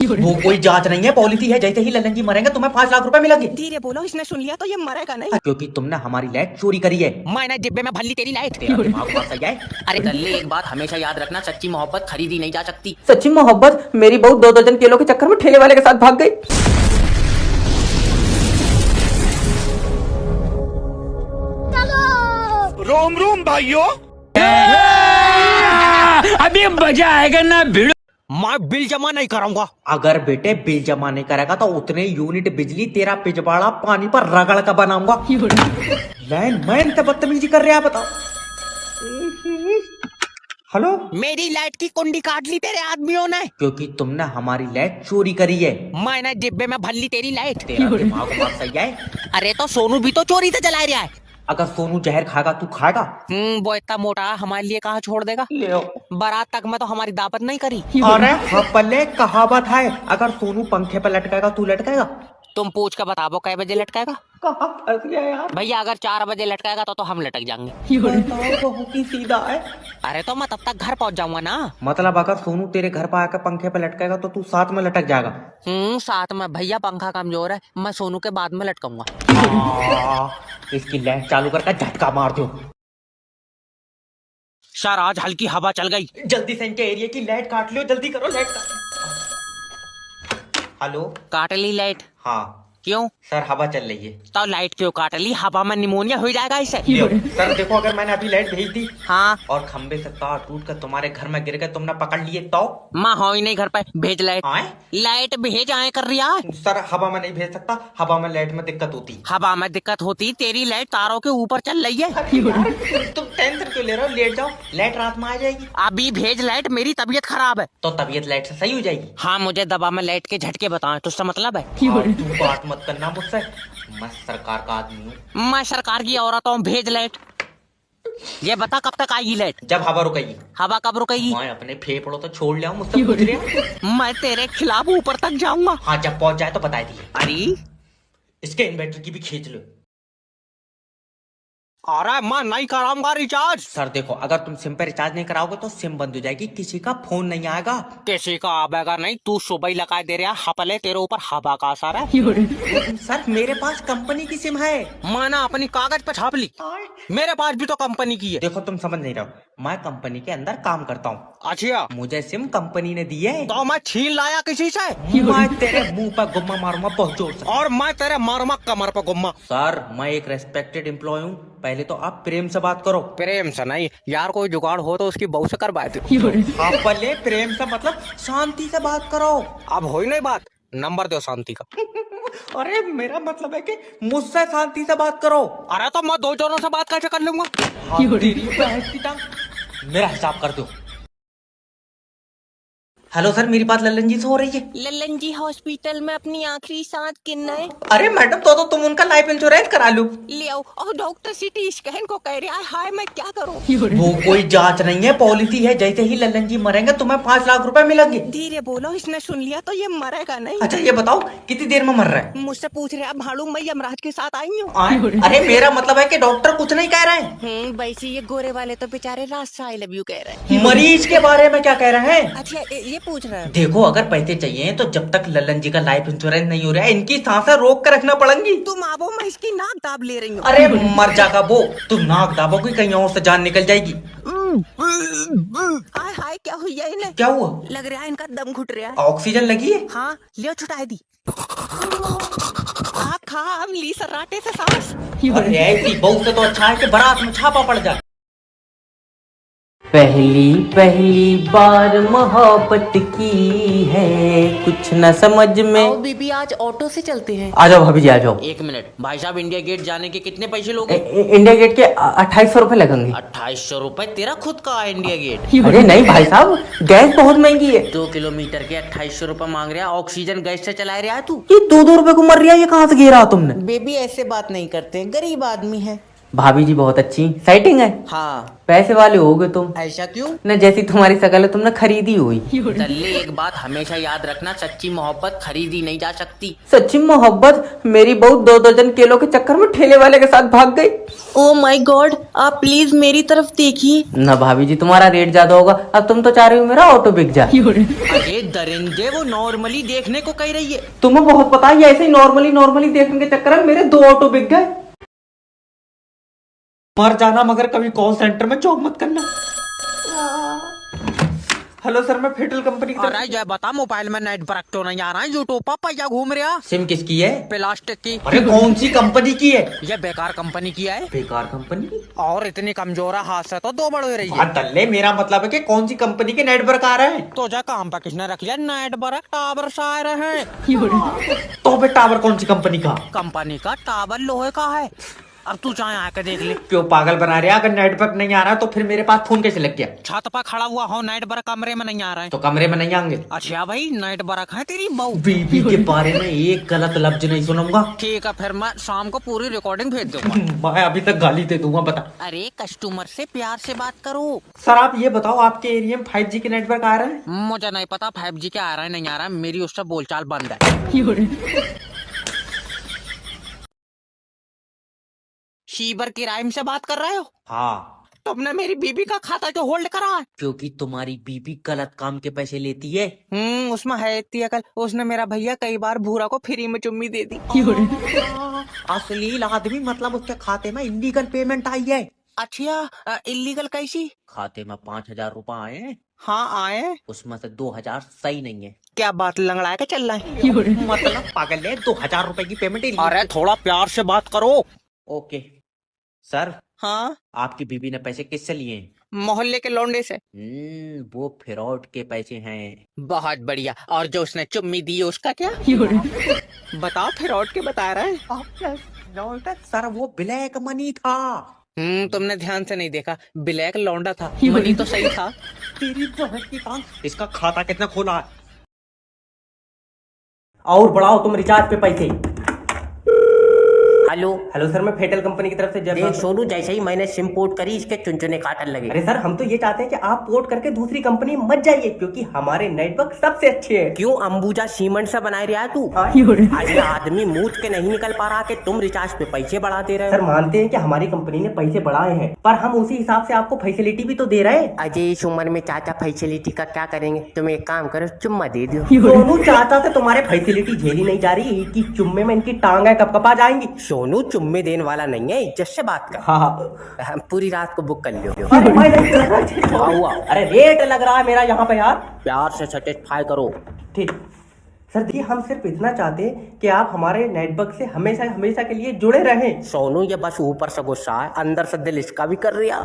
वो कोई जांच नहीं है, पॉलिसी है। जैसे ही ललन जी मरेंगे तुम्हें 5 लाख रुपए मिलेंगे। धीरे बोलो, इसने सुन लिया तो ये मरेगा नहीं। क्योंकि तुमने हमारी लाइट चोरी करी है। मैंने डिब्बे में भल्ली तेरी लाइट। तेरा दिमाग बहुत सही है। अरे गल्ले, एक बात हमेशा याद रखना, सच्ची मोहब्बत खरीदी नहीं जा सकती। सच्ची मोहब्बत? मेरी बहू 2 दर्जन केलों के चक्कर में ठेले वाले के साथ भाग गई। रोम रोम भाइयों, अभी मजा आएगा ना भिड़ो। मैं बिल जमा नहीं कराऊंगा। अगर बेटे बिल जमा नहीं करेगा तो उतने यूनिट बिजली तेरा पिछवाड़ा पानी पर रगड़ का बनाऊंगा। लाइन मैन से बदतमीजी कर रहा है, बताओ। हेलो, मेरी लाइट की कुंडी काट ली तेरे आदमियों ने। क्योंकि तुमने हमारी लाइट चोरी करी है। मैंने डिब्बे में भल्ली तेरी लाइट। तेरा दिमाग बहुत सही है। अरे तो सोनू भी तो चोरी से जला रहा है। अगर सोनू जहर खाएगा तू खाएगा? वो इतना मोटा हमारे लिए कहाँ छोड़ देगा। ले आओ। बारात तक में तो हमारी दावत नहीं करी। अरे पल्ले कहावत है, अगर सोनू पंखे पर लटकाएगा तू लटकाएगा? तुम पूछ कर बताओ कै बजे लटकाएगा। कहाँ फंस गया यार। भैया अगर 4 बजे लटकाएगा तो हम लटक जाएंगे। बताओ, बहुत ही सीधा है। अरे तो मैं तब तक घर पहुंच जाऊंगा ना। मतलब अगर सोनू तेरे घर पर आकर पंखे पर लटकाएगा तो तू साथ में लटक जाएगा? साथ में। भैया पंखा कमजोर है, मैं सोनू के बाद में लटकाऊंगा। इसकी लाइट चालू करके झटका मार दो। सर आज हल्की हवा चल गई। जल्दी से इनके एरिया की लाइट काट लो, जल्दी करो लाइट काट। हेलो, काट ली लाइट? हाँ क्यों सर, हवा चल रही है। तो लाइट क्यों काट ली? हवा में निमोनिया हो जाएगा इसे। सर देखो, अगर मैंने अभी लाइट भेज दी हाँ, और खंबे से तार टूट कर तुम्हारे घर में गिर गए, तुमने पकड़ लिए तो? माँ हो ही नहीं घर पे। भेज लाइट। आए? लाइट भेज आए कर रही है। सर हवा में नहीं भेज सकता, हवा में लाइट में दिक्कत होती। हवा में दिक्कत होती? तेरी लाइट तारों के ऊपर चल रही है। तुम टेंशन क्यों ले रहे हो? लेट जाओ, लाइट रात में आ जाएगी। अभी भेज लाइट, मेरी तबीयत खराब है। तो तबीयत लाइट से सही हो जाएगी। हाँ, मुझे दबा में लाइट के झटके बताए, तो उसका मतलब है। तू बात मत करना मुझसे, मैं सरकार का आदमी हूँ। मैं सरकार की औरत हूँ। भेज लाइट। ये बता कब तक आएगी लाइट? जब हवा रुकेगी। हवा कब रुकेगी? मैं अपने फेफड़ों तो छोड़ लिया हूँ, मुझसे पूछ रहे। मैं तेरे खिलाफ ऊपर तक जाऊंगा। हाँ, जब पहुंच जाए तो बता दिए। अरे इसके इन्वर्टर की भी खींच लो। अरे मैं नहीं कराऊंगा रिचार्ज। सर देखो, अगर तुम सिम पे रिचार्ज नहीं कराओगे तो सिम बंद हो जाएगी, किसी का फोन नहीं आएगा। किसी का आवेगा नहीं। तू सुबह ही लगा दे रहा हपले, तेरे ऊपर हवा का असर है। सर मेरे पास कंपनी की सिम है। मैंने अपनी कागज पे छाप ली। मेरे पास भी तो कंपनी की है। देखो तुम समझ नहीं रहे हो, मैं कंपनी के अंदर काम करता हूँ। अच्छा, मुझे सिम कंपनी ने दी है। तो मैं छीन लाया किसी से? मैं तेरे मुंह पर गुम्मा मारूंगा बहुत जोर से। और मैं तेरे मारूंगा कमर पर गुम्मा। सर मैं एक रेस्पेक्टेड एम्प्लॉय हूँ, पहले तो आप प्रेम से बात करो। प्रेम से नहीं यार, कोई जुगाड़ हो तो उसकी बहू से करवाए थे। आप पहले प्रेम से मतलब शांति से बात करो। अब हो ही नहीं बात, नंबर दो शांति का। अरे मेरा मतलब है कि मुझसे शांति से बात करो। अरे तो मैं 2 जनों से बात कैसे कर लूंगा? तेरी भैंस की टांग। मेरा हिसाब कर दो। हेलो सर, मेरी बात लल्लन जी से हो रही है? लल्लन जी हॉस्पिटल में अपनी आखिरी सांस गिनना है। अरे मैडम, तो तुम उनका लाइफ इंश्योरेंस करा लो। ले आओ। और डॉक्टर सिटी स्कैन को कह रहा है। हाय, मैं क्या करूं? वो कोई जांच नहीं है, पॉलिसी है। जैसे ही लल्लन जी मरेंगे तुम्हें 5 लाख रुपए मिलेंगे। धीरे बोलो, इसने सुन लिया तो ये मरेगा नहीं। अच्छा ये बताओ, कितनी देर में मर रहा है? मुझसे पूछ रहे, अब भाड़ू मैं यमराज के साथ आई हूँ। अरे मेरा मतलब है कि डॉक्टर कुछ नहीं कह रहे हैं। वैसे ये गोरे वाले तो बेचारे रात से आई लव यू कह रहे हैं। मरीज के बारे में क्या कह रहे हैं? अच्छा, ये पूछ रहे हैं। देखो, अगर पैसे चाहिए तो जब तक लल्लन जी का लाइफ इंश्योरेंस नहीं हो रहा है, इनकी सांसें रोक कर रखना पड़ेंगी। तुम आवो, मैं इसकी नाक दाब ले रही हूँ। अरे मर जाएगा वो, तुम नाक दाबोगी कहीं और से जान निकल जाएगी। हाय हाय, क्या हुआ इन्हें? क्या हुआ? लग रहा है इनका दम घुट रहा है। ऑक्सीजन लगी है? हाँ, लियो छुटाई दी। खा अब ली सर्राटे से सांस। अरे ऐसी बहू से तो अच्छा है कि बारात में छापा पड़ जाए। पहली पहली बार मोहब्बत की है, कुछ न समझ में। आओ बीबी, आज ऑटो से चलते हैं। आ जाओ भाभी जी, आ जाओ। 1 मिनट भाई साहब, इंडिया गेट जाने के कितने पैसे लोगे? इंडिया गेट के 2800 रुपए लगेंगे। 2800 रुपए? तेरा खुद का है इंडिया गेट? अरे नहीं भाई साहब, गैस बहुत महंगी है। 2 किलोमीटर के 2800 रुपए मांग रहा है। ऑक्सीजन गैस से चला रहा है तू? ये 2-2 रुपए को मर रहा है, ये कहाँ से गिरा तुमने? बेबी ऐसे बात नहीं करते, गरीब आदमी है। भाभी जी बहुत अच्छी सेटिंग है। हाँ, पैसे वाले होगे तुम ऐसा क्यों? न, जैसी तुम्हारी शकल है तुमने खरीदी हुई। दल्ले एक बात हमेशा याद रखना, सच्ची मोहब्बत खरीदी नहीं जा सकती। सच्ची मोहब्बत? मेरी बहू 2 दर्जन केलों के चक्कर में ठेले वाले के साथ भाग गई। ओ माय गॉड, आप प्लीज मेरी तरफ देखिए। न भाभी जी तुम्हारा रेट ज्यादा होगा, अब तुम तो चाह रही हो मेरा ऑटो बिक जाए। अरे दरिंदे, वो नॉर्मली देखने को कह रही है। तुम्हें बहुत पता है, ऐसे ही नॉर्मली देखने के चक्कर में मेरे 2 ऑटो बिक गए। मर जाना मगर कभी कॉल सेंटर में जॉब मत करना। हेलो सर, मैं फेटल कंपनी की अरे जय बता, मोबाइल में नेट बरक तो नहीं आ रहा है, जो टोपा पैया घूम रहा। सिम किसकी है? प्लास्टिक की। अरे कौन सी कंपनी की है? ये बेकार कंपनी की है। बेकार कंपनी? और इतनी कमजोर है, हाथ से तो 2 बड़ हो रही है। तल्ले, मेरा मतलब है कि कौन सी कंपनी के नेटवर्क आ रहे हैं? तो जा काम पे किसने रख लिया? नेट बरक टावर से आ रहे हैं। तो बे टावर कौन सी कंपनी का? कंपनी का टावर लोहे का है। अब तू चाहे आके देख ले। क्यों पागल बना रहे? अगर नेटवर्क नहीं आ रहा तो फिर मेरे पास फोन कैसे लग गया? छत पर खड़ा हुआ हो, नेट बरक कमरे में नहीं आ रहा है। तो कमरे में नहीं आएंगे? अच्छा भाई, नेट बरक है तेरी बहू। बीबी के बारे में एक गलत लफ्ज नहीं सुनूंगा। ठीक है, फिर मैं शाम को पूरी रिकॉर्डिंग भेज दूंगा। मैं अभी तक गाली दे दूंगा। बता अरे कस्टमर से प्यार से बात करो। सर, आप ये बताओ, आपके एरिया में 5G के नेटवर्क आ रहे हैं? मुझे नहीं पता 5G क्या आ रहा है नहीं आ रहा है, मेरी उससे बोलचाल बंद है। शीबर की राइम से बात कर रहे हो? हाँ। तुमने मेरी बीबी का खाता जो होल्ड करा है। क्योंकि तुम्हारी बीबी गलत काम के पैसे लेती है। उसमें है इतनी अकल। उसने मेरा भैया कई बार भूरा को फ्री में चुम्मी दे दी। अश्लील आदमी, मतलब उसके खाते में इलीगल पेमेंट आई है। अच्छा, इलीगल कैसी? खाते में 5,000 रुपए आए हैं, हाँ आए। उसमें से 2,000 सही नहीं है। क्या बात, लंगड़ा के चल रहा है? मतलब पागल है, 2,000 रुपए की पेमेंट illegal। अरे थोड़ा प्यार से बात करो। ओके सर, हाँ, आपकी बीबी ने पैसे किससे लिए हैं? मोहल्ले के लौंडे से। वो फ्रॉड के पैसे हैं। बहुत बढ़िया। और जो उसने चुम्मी दी उसका क्या? बताओ, फ्रॉड के बता रहे हैं। सर, वो ब्लैक मनी था। तुमने ध्यान से नहीं देखा, ब्लैक लौंडा था, मनी तो सही था। तेरी बहन की टांग। इसका खाता कितना खोला है? और बढ़ाओ तुम रिचार्ज पे पैसे। हेलो हेलो सर, मैं फेटल कंपनी की तरफ से देख सोनू, जैसे ही मैंने सिम पोर्ट करी इसके चुनचुने काटने लगे। अरे सर, हम तो ये चाहते हैं कि आप पोर्ट करके दूसरी कंपनी में मत जाइए, क्योंकि हमारे नेटवर्क सबसे अच्छे हैं। क्यों अंबुजा सीमेंट से बनाए रहा तू? आज आदमी मूत के नहीं निकल पा रहा कि तुम रिचार्ज पे पैसे बढ़ा दे रहे सर, हो। मानते हैं कि हमारी कंपनी ने पैसे बढ़ाए हैं, पर हम उसी हिसाब से आपको फैसिलिटी भी तो दे रहे हैं। अजय, इस उम्र में चाचा फैसिलिटी का क्या करेंगे? तुम एक काम करो, चुम्मा दे दो। सोनू, चाचा से तुम्हारे फैसिलिटी झेली नहीं जा रही, एक ही चुम्मे में इनकी टांगें कपकपा जाएंगी। सोनू चुम्मे देने वाला नहीं है, इज्जत से बात कर। हाँ। हम पूरी रात को बुक कर लो। अरे मैं नहीं कर रहा। हुआ। अरे रेट लग रहा है मेरा यहाँ पे यार। प्यार से सेटिस्फाई करो। ठीक सर, देखिए, हम सिर्फ इतना चाहते हैं कि आप हमारे नेटवर्क से हमेशा हमेशा के लिए जुड़े रहें। सोनू, ये बस ऊपर से गुस्सा है, अंदर से दिल इसका भी कर रहा।